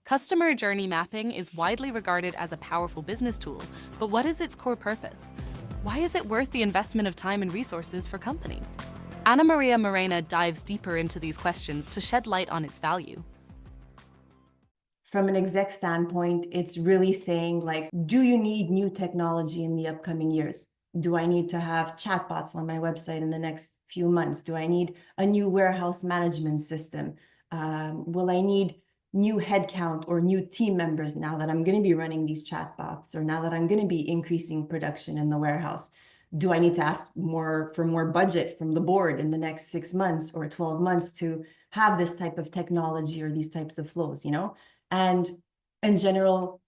Customer journey mapping is widely regarded as a powerful business tool, but what is its core purpose? Why is it worth the investment of time and resources for companies? Ana Maria Morena dives deeper into these questions to shed light on its value. From an exec standpoint, it's really saying, like, do you need new technology in the upcoming years? Do I need to have chatbots on my website in the next few months? Do I need a new warehouse management system? Will I need new headcount or new team members now that I'm going to be running these chatbots, or now that I'm going to be increasing production in the warehouse? Do I need to ask for more budget from the board in the next 6 months or 12 months to have this type of technology or these types of flows, And in general,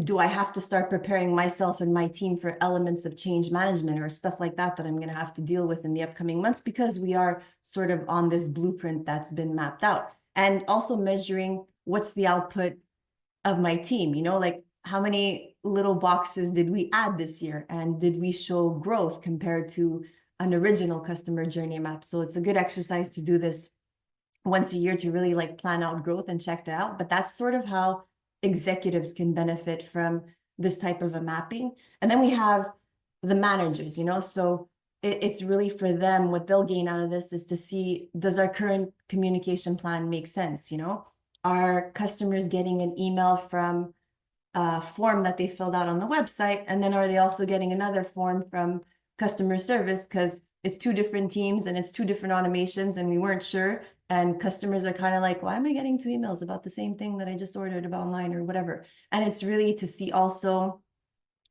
do I have to start preparing myself and my team for elements of change management or stuff like that I'm going to have to deal with in the upcoming months, because we are sort of on this blueprint that's been mapped out? And also measuring what's the output of my team, like how many little boxes did we add this year, and did we show growth compared to an original customer journey map? So it's a good exercise to do this once a year to really like plan out growth and check that out. But that's sort of how executives can benefit from this type of a mapping. And then we have the managers, so it's really for them, what they'll gain out of this is to see, does our current communication plan make sense? Are customers getting an email from a form that they filled out on the website, and then are they also getting another form from customer service, because it's two different teams and it's two different automations and we weren't sure, and customers are kind of like, why am I getting two emails about the same thing that I just ordered about online or whatever? And it's really to see also,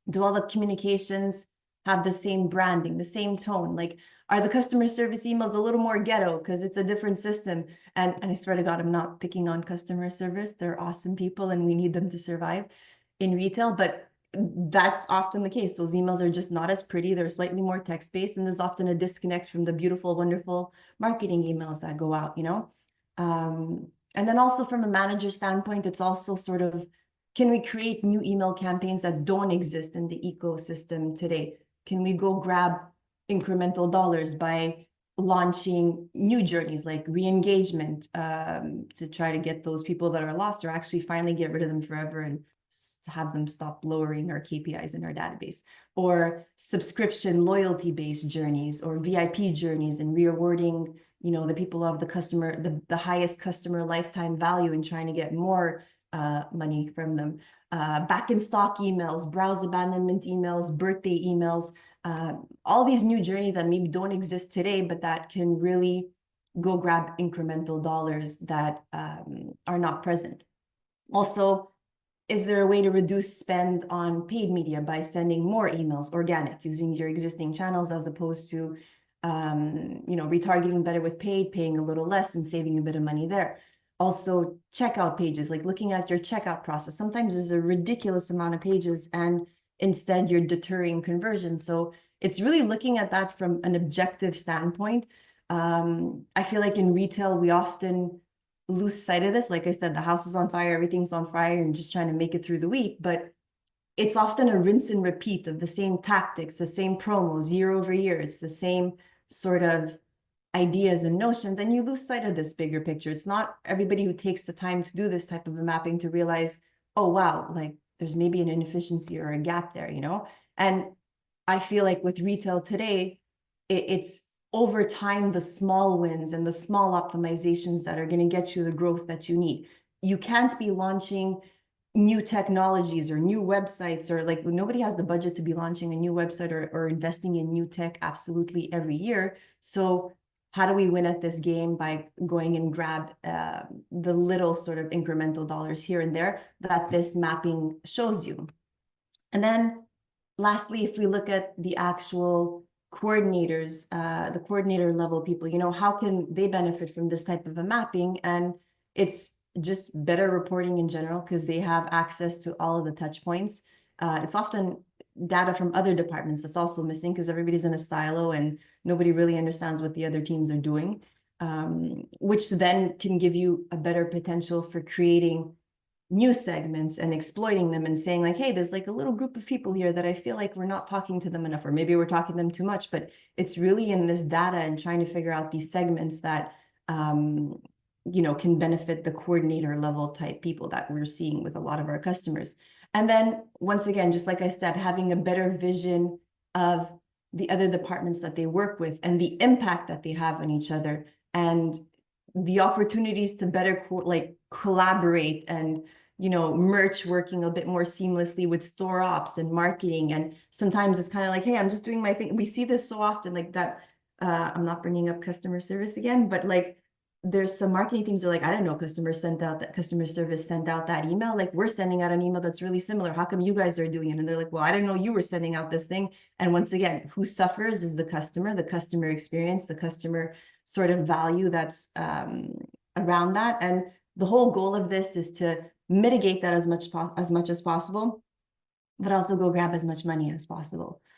do all the communications have the same branding, the same tone? Like, are the customer service emails a little more ghetto because it's a different system? And I swear to God, I'm not picking on customer service. They're awesome people and we need them to survive in retail, but that's often the case. Those emails are just not as pretty. They're slightly more text-based, and there's often a disconnect from the beautiful, wonderful marketing emails that go out, And then also from a manager standpoint, it's also sort of, can we create new email campaigns that don't exist in the ecosystem today? Can we go grab incremental dollars by launching new journeys like re-engagement, to try to get those people that are lost, or actually finally get rid of them forever and have them stop lowering our KPIs in our database, or subscription loyalty-based journeys, or VIP journeys, and rewarding, the people of the customer, the highest customer lifetime value, and trying to get more money from them. Back in stock emails, browse abandonment emails, birthday emails, all these new journeys that maybe don't exist today, but that can really go grab incremental dollars that are not present. Also, is there a way to reduce spend on paid media by sending more emails organic, using your existing channels, as opposed to, retargeting better with paid, paying a little less and saving a bit of money there? Also, checkout pages, like looking at your checkout process. Sometimes there's a ridiculous amount of pages and instead you're deterring conversion. So it's really looking at that from an objective standpoint. I feel like in retail, we often lose sight of this. Like I said, the house is on fire, everything's on fire, and just trying to make it through the week. But it's often a rinse and repeat of the same tactics, the same promos year over year. It's the same sort of ideas and notions, and you lose sight of this bigger picture. It's not everybody who takes the time to do this type of a mapping to realize, oh, wow, like there's maybe an inefficiency or a gap there, And I feel like with retail today, it's over time, the small wins and the small optimizations that are going to get you the growth that you need. You can't be launching new technologies or new websites, or like nobody has the budget to be launching a new website or investing in new tech absolutely every year. So how do we win at this game? By going and grab the little sort of incremental dollars here and there that this mapping shows you. And then lastly, if we look at the actual coordinators, the coordinator level people, how can they benefit from this type of a mapping? And it's just better reporting in general, because they have access to all of the touch points. It's often data from other departments that's also missing, because everybody's in a silo and nobody really understands what the other teams are doing, which then can give you a better potential for creating new segments and exploiting them, and saying like, hey, there's like a little group of people here that I feel like we're not talking to them enough, or maybe we're talking to them too much. But it's really in this data and trying to figure out these segments that can benefit the coordinator level type people that we're seeing with a lot of our customers. And then once again, just like I said, having a better vision of the other departments that they work with and the impact that they have on each other, and the opportunities to better collaborate and merch working a bit more seamlessly with store ops and marketing. And sometimes it's kind of like, hey, I'm just doing my thing. We see this so often, like that. I'm not bringing up customer service again, but like there's some marketing teams that are like, I didn't know customer service sent out that email. Like, we're sending out an email that's really similar. How come you guys are doing it? And they're like, well, I didn't know you were sending out this thing. And once again, who suffers is the customer experience, the customer sort of value that's around that. And the whole goal of this is to mitigate that as much as possible, but also go grab as much money as possible.